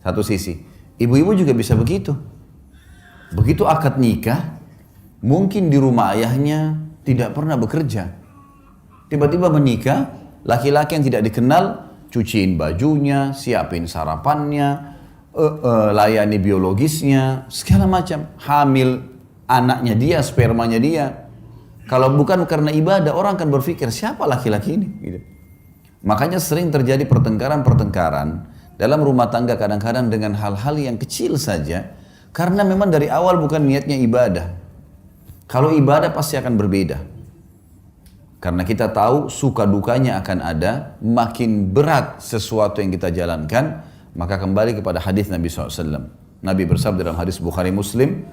Satu sisi. Ibu-ibu juga bisa begitu. Begitu akad nikah, mungkin di rumah ayahnya tidak pernah bekerja. Tiba-tiba menikah, laki-laki yang tidak dikenal, cuciin bajunya, siapin sarapannya, layani biologisnya, segala macam. Hamil anaknya dia, spermanya dia. Kalau bukan karena ibadah, orang akan berpikir, siapa laki-laki ini? Gitu. Makanya sering terjadi pertengkaran-pertengkaran dalam rumah tangga kadang-kadang dengan hal-hal yang kecil saja, karena memang dari awal bukan niatnya ibadah. Kalau ibadah pasti akan berbeda. Karena kita tahu suka dukanya akan ada, makin berat sesuatu yang kita jalankan, maka kembali kepada hadis Nabi SAW. Nabi bersabda dalam hadis Bukhari Muslim,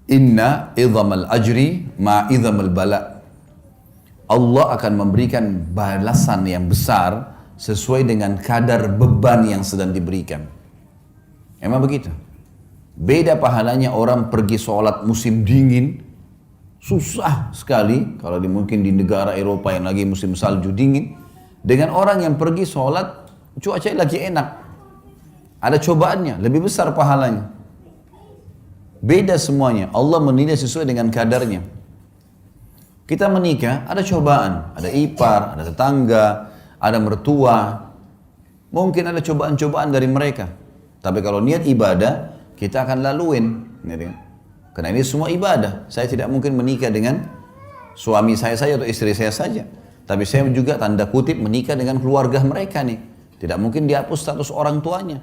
Inna idhamal ajri ma'idhamal bala. Allah akan memberikan balasan yang besar sesuai dengan kadar beban yang sedang diberikan. Emang begitu? Beda pahalanya orang pergi sholat musim dingin, susah sekali kalau mungkin di negara Eropa yang lagi musim salju dingin, dengan orang yang pergi sholat cuaca lagi enak, ada cobaannya, lebih besar pahalanya. Beda semuanya, Allah menilai sesuai dengan kadarnya. Kita menikah, ada cobaan, ada ipar, ada tetangga, ada mertua, mungkin ada cobaan-cobaan dari mereka. Tapi kalau niat ibadah, kita akan laluin. Karena ini semua ibadah. Saya tidak mungkin menikah dengan suami saya saja atau istri saya saja. Tapi saya juga tanda kutip menikah dengan keluarga mereka nih. Tidak mungkin dihapus status orang tuanya.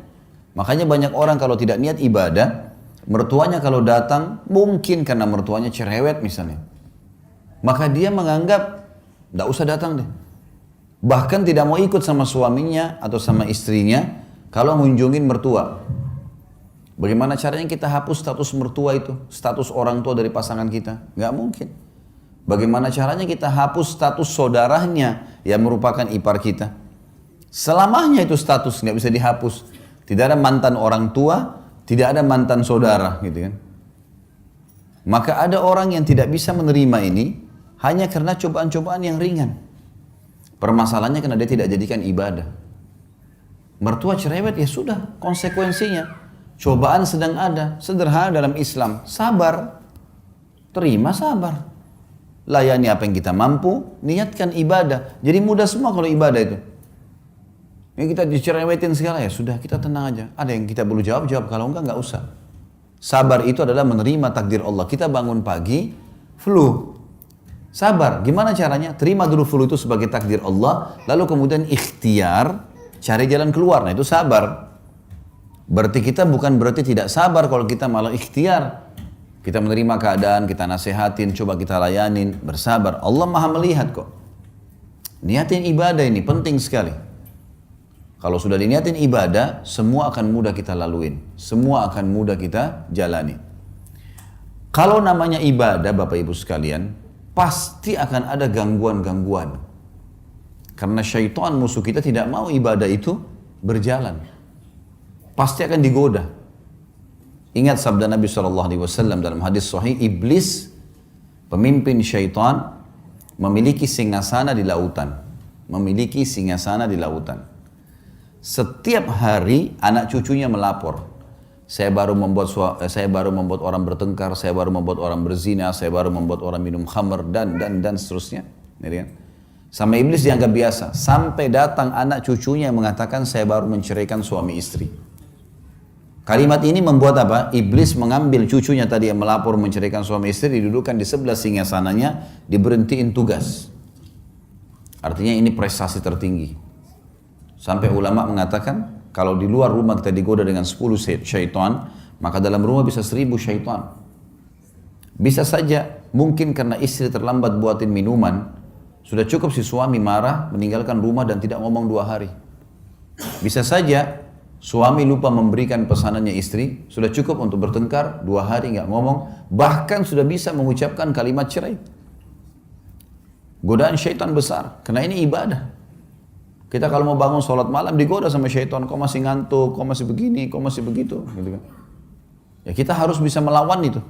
Makanya banyak orang kalau tidak niat ibadah, mertuanya kalau datang, mungkin karena mertuanya cerewet misalnya, maka dia menganggap, tidak usah datang deh. Bahkan tidak mau ikut sama suaminya atau sama istrinya kalau mengunjungin mertua. Bagaimana caranya kita hapus status mertua itu, status orang tua dari pasangan kita? Nggak mungkin. Bagaimana caranya kita hapus status saudaranya yang merupakan ipar kita? Selamanya itu status nggak bisa dihapus. Tidak ada mantan orang tua, tidak ada mantan saudara, gitu kan? Maka ada orang yang tidak bisa menerima ini hanya karena cobaan-cobaan yang ringan. Permasalahannya karena dia tidak jadikan ibadah. Mertua cerewet, ya sudah, konsekuensinya. Cobaan sedang ada, sederhana dalam Islam, sabar. Terima sabar. Layani apa yang kita mampu, niatkan ibadah. Jadi mudah semua kalau ibadah itu. Yang kita dicerewetin segala, ya sudah, kita tenang aja. Ada yang kita perlu jawab, kalau enggak usah. Sabar itu adalah menerima takdir Allah. Kita bangun pagi, flu. Sabar, gimana caranya? Terima dulu flu itu sebagai takdir Allah, lalu kemudian ikhtiar, cari jalan keluar. Nah itu sabar. Berarti kita bukan berarti tidak sabar kalau kita malah ikhtiar. Kita menerima keadaan, kita nasihatin, coba kita layanin, bersabar. Allah maha melihat kok. Niatin ibadah ini penting sekali. Kalau sudah diniatin ibadah, semua akan mudah kita laluin. Semua akan mudah kita jalani. Kalau namanya ibadah, Bapak Ibu sekalian, pasti akan ada gangguan-gangguan. Karena syaitan musuh kita tidak mau ibadah itu berjalan. Pasti akan digoda. Ingat sabda Nabi SAW dalam hadis sahih, iblis, pemimpin syaitan, memiliki singgasana di lautan. Memiliki singgasana di lautan. Setiap hari anak cucunya melapor, saya baru membuat orang bertengkar, saya baru membuat orang berzina, saya baru membuat orang minum khamr dan seterusnya. Sama iblis dianggap biasa, sampai datang anak cucunya yang mengatakan saya baru menceraikan suami istri. Kalimat ini membuat apa? Iblis mengambil cucunya tadi yang melapor menceraikan suami istri, didudukkan di sebelah singgasananya, diberhentiin tugas. Artinya ini prestasi tertinggi. Sampai ulama mengatakan, kalau di luar rumah kita digoda dengan 10 syaitan, maka dalam rumah bisa 1000 syaitan. Bisa saja, mungkin karena istri terlambat buatin minuman, sudah cukup si suami marah, meninggalkan rumah dan tidak ngomong 2 hari. Bisa saja, suami lupa memberikan pesanannya istri, sudah cukup untuk bertengkar, 2 hari nggak ngomong, bahkan sudah bisa mengucapkan kalimat cerai. Godaan syaitan besar, karena ini ibadah. Kita kalau mau bangun sholat malam digoda sama syaitan, kau masih ngantuk, kau masih begini, kau masih begitu, gitu kan. Ya kita harus bisa melawan itu.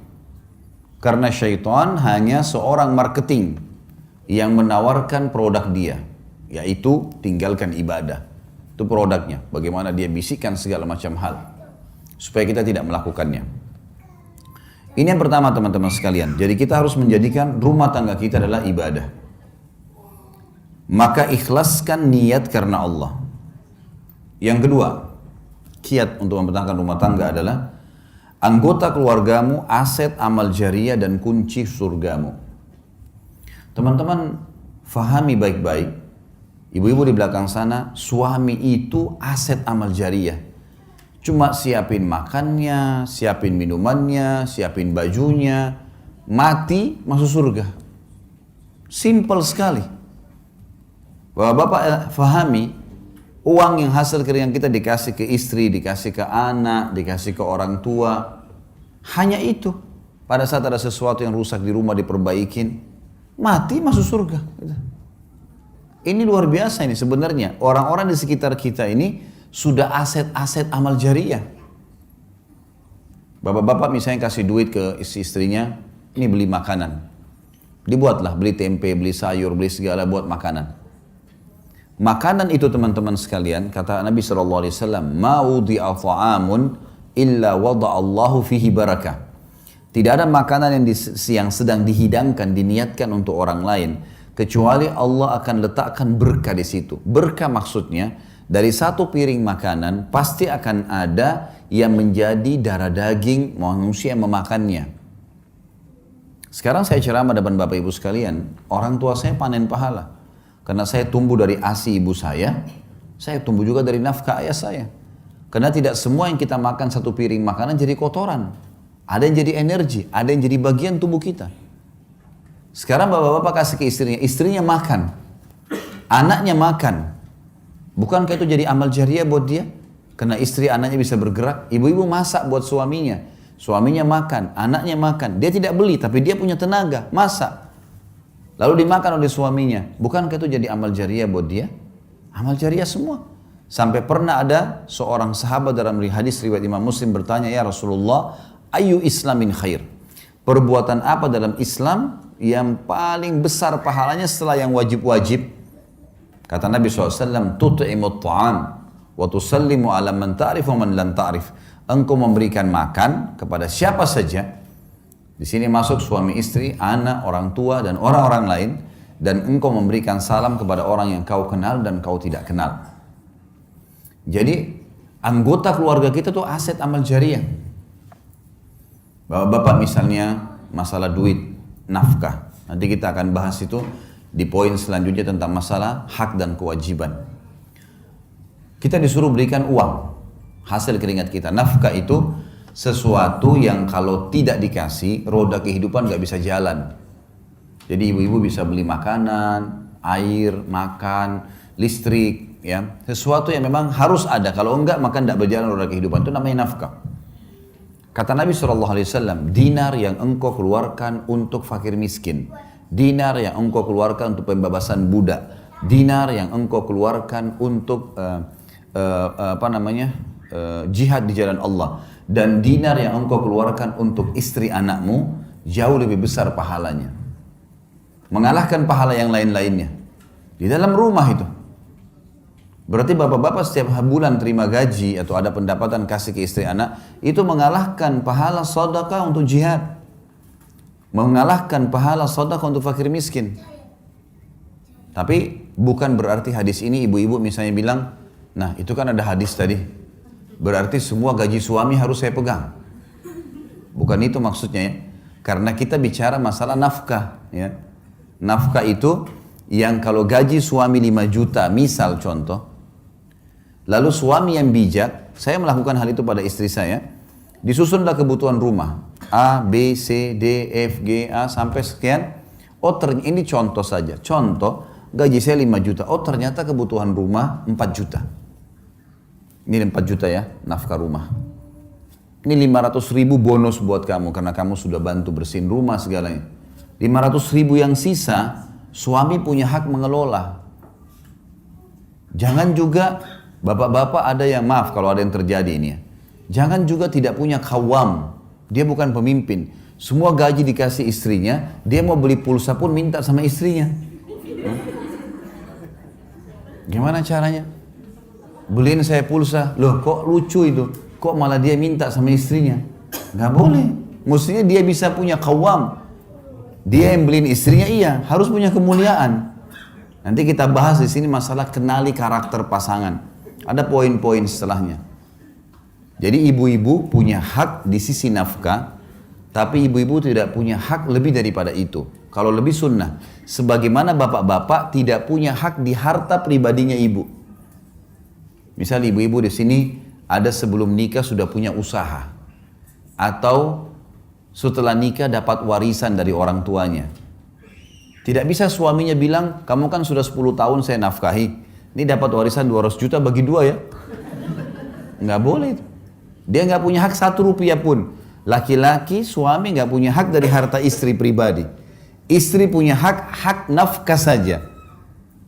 Karena syaitan hanya seorang marketing yang menawarkan produk dia, yaitu tinggalkan ibadah. Itu produknya, bagaimana dia bisikkan segala macam hal supaya kita tidak melakukannya. Ini yang pertama teman-teman sekalian. Jadi kita harus menjadikan rumah tangga kita adalah ibadah. Maka ikhlaskan niat karena Allah. Yang kedua, kiat untuk mempertahankan rumah tangga adalah anggota keluargamu, aset amal jariah dan kunci surgamu. Teman-teman fahami baik-baik, ibu-ibu di belakang sana, suami itu aset amal jariah. Cuma siapin makannya, siapin minumannya, siapin bajunya, mati masuk surga. Simple sekali. Bapak-bapak fahami, uang yang hasil keringat kita dikasih ke istri, dikasih ke anak, dikasih ke orang tua. Hanya itu. Pada saat ada sesuatu yang rusak di rumah diperbaikin, mati masuk surga. Ini luar biasa ini sebenarnya. Orang-orang di sekitar kita ini sudah aset-aset amal jariah. Bapak-bapak misalnya kasih duit ke istrinya, ini beli makanan. Dibuatlah, beli tempe, beli sayur, beli segala buat makanan. Makanan itu teman-teman sekalian, kata Nabi SAW, "Ma wudi'a ta'amun illa wada'allahu fihi barakah." Tidak ada makanan yang sedang dihidangkan, diniatkan untuk orang lain, kecuali Allah akan letakkan berkah di situ. Berkah maksudnya, dari satu piring makanan pasti akan ada yang menjadi darah daging manusia yang memakannya. Sekarang saya ceramah depan Bapak Ibu sekalian, orang tua saya panen pahala. Karena saya tumbuh dari ASI ibu saya tumbuh juga dari nafkah ayah saya. Karena tidak semua yang kita makan satu piring makanan jadi kotoran. Ada yang jadi energi, ada yang jadi bagian tubuh kita. Sekarang bapak-bapak kasih ke istrinya makan. Anaknya makan. Bukankah itu jadi amal jariah buat dia? Karena istri anaknya bisa bergerak. Ibu-ibu masak buat suaminya. Suaminya makan, anaknya makan. Dia tidak beli, tapi dia punya tenaga, masak. Lalu dimakan oleh suaminya. Bukankah itu jadi amal jariah buat dia? Amal jariah semua. Sampai pernah ada seorang sahabat dalam hadis riwayat Imam Muslim bertanya, "Ya Rasulullah, ayu islamin khair?" Perbuatan apa dalam Islam yang paling besar pahalanya setelah yang wajib-wajib? Kata Nabi SAW, "Tut'imut ta'am wa tusallimu ala man ta'rif wa man lam ta'rif." Engkau memberikan makan kepada siapa saja. Di sini masuk suami istri, anak, orang tua dan orang-orang lain, dan engkau memberikan salam kepada orang yang kau kenal dan kau tidak kenal. Jadi anggota keluarga kita tuh aset amal jariah. Bapak misalnya masalah duit, nafkah. Nanti kita akan bahas itu di poin selanjutnya tentang masalah hak dan kewajiban. Kita disuruh berikan uang, hasil keringat kita. Nafkah itu sesuatu yang kalau tidak dikasih, roda kehidupan gak bisa jalan. Jadi ibu-ibu bisa beli makanan, air, makan, listrik, ya. Sesuatu yang memang harus ada. Kalau enggak, maka tidak berjalan roda kehidupan. Itu namanya nafkah. Kata Nabi SAW, dinar yang engkau keluarkan untuk fakir miskin, dinar yang engkau keluarkan untuk pembebasan budak, dinar yang engkau keluarkan untuk jihad di jalan Allah, dan dinar yang engkau keluarkan untuk istri anakmu jauh lebih besar pahalanya, mengalahkan pahala yang lain-lainnya di dalam rumah itu. Berarti bapak-bapak setiap bulan terima gaji atau ada pendapatan kasih ke istri anak, itu mengalahkan pahala sedekah untuk jihad, mengalahkan pahala sedekah untuk fakir miskin. Tapi bukan berarti hadis ini ibu-ibu misalnya bilang, nah itu kan ada hadis tadi, berarti semua gaji suami harus saya pegang. Bukan itu maksudnya ya. Karena kita bicara masalah nafkah ya. Nafkah itu yang kalau gaji suami 5 juta misal contoh, lalu suami yang bijak, saya melakukan hal itu pada istri saya, disusunlah kebutuhan rumah A, B, C, D, F, G, A sampai sekian. Oh ini contoh saja, contoh gaji saya 5 juta, oh ternyata kebutuhan rumah 4 juta. Ini 4 juta ya, nafkah rumah. Ini 500.000 bonus buat kamu karena kamu sudah bantu bersihin rumah segalanya. 500.000 yang sisa, suami punya hak mengelola. Jangan juga, bapak-bapak ada yang, maaf kalau ada yang terjadi ini ya. Jangan juga tidak punya kawam. Dia bukan pemimpin. Semua gaji dikasih istrinya, dia mau beli pulsa pun minta sama istrinya. Gimana caranya? beliin saya pulsa. Loh kok lucu itu? Kok malah dia minta sama istrinya? Nggak boleh. Mestinya dia bisa punya qawwam. Dia yang beliin istrinya, iya, harus punya kemuliaan. Nanti kita bahas di sini masalah kenali karakter pasangan. Ada poin-poin setelahnya. Jadi ibu-ibu punya hak di sisi nafkah, tapi ibu-ibu tidak punya hak lebih daripada itu. Kalau lebih sunnah, sebagaimana bapak-bapak tidak punya hak di harta pribadinya ibu. Misal ibu-ibu di sini ada sebelum nikah sudah punya usaha, atau setelah nikah dapat warisan dari orang tuanya. Tidak bisa suaminya bilang, kamu kan sudah 10 tahun saya nafkahi, ini dapat warisan 200 juta bagi 2 ya. Nggak boleh itu. Dia nggak punya hak 1 rupiah pun. Laki-laki, suami nggak punya hak dari harta istri pribadi. Istri punya hak nafkah saja.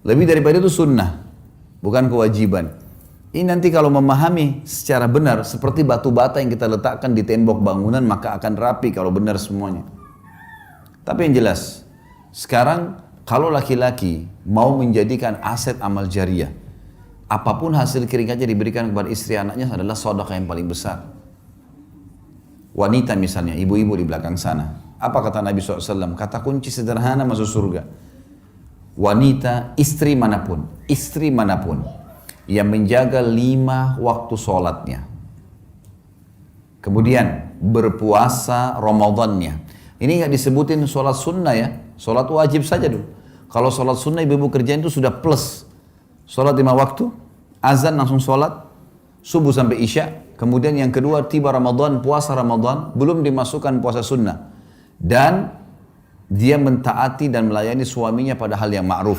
Lebih daripada itu sunnah, bukan kewajiban. Ini nanti kalau memahami secara benar, seperti batu bata yang kita letakkan di tembok bangunan, maka akan rapi kalau benar semuanya. Tapi yang jelas, sekarang kalau laki-laki mau menjadikan aset amal jariah, apapun hasil keringatnya diberikan kepada istri anaknya adalah sedekah yang paling besar. Wanita misalnya, ibu-ibu di belakang sana. Apa kata Nabi SAW? Kata kunci sederhana masuk surga. Wanita, istri manapun yang menjaga 5 waktu sholatnya, kemudian berpuasa Ramadannya. Ini nggak disebutin sholat sunnah ya, sholat wajib saja dulu. Kalau sholat sunnah ibu-ibu kerjain itu sudah plus. Sholat 5 waktu, azan langsung sholat, subuh sampai isya. Kemudian yang kedua tiba Ramadan, puasa Ramadan, belum dimasukkan puasa sunnah. Dan dia mentaati dan melayani suaminya pada hal yang ma'ruf.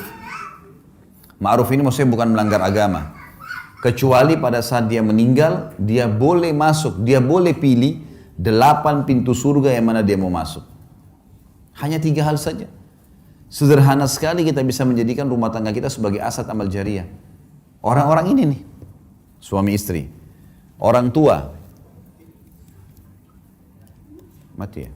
Ma'ruf ini maksudnya bukan melanggar agama. Kecuali pada saat dia meninggal, dia boleh masuk, dia boleh pilih 8 pintu surga yang mana dia mau masuk. Hanya 3 hal saja. Sederhana sekali kita bisa menjadikan rumah tangga kita sebagai aset amal jariah. Orang-orang ini nih, suami istri, orang tua, mati ya.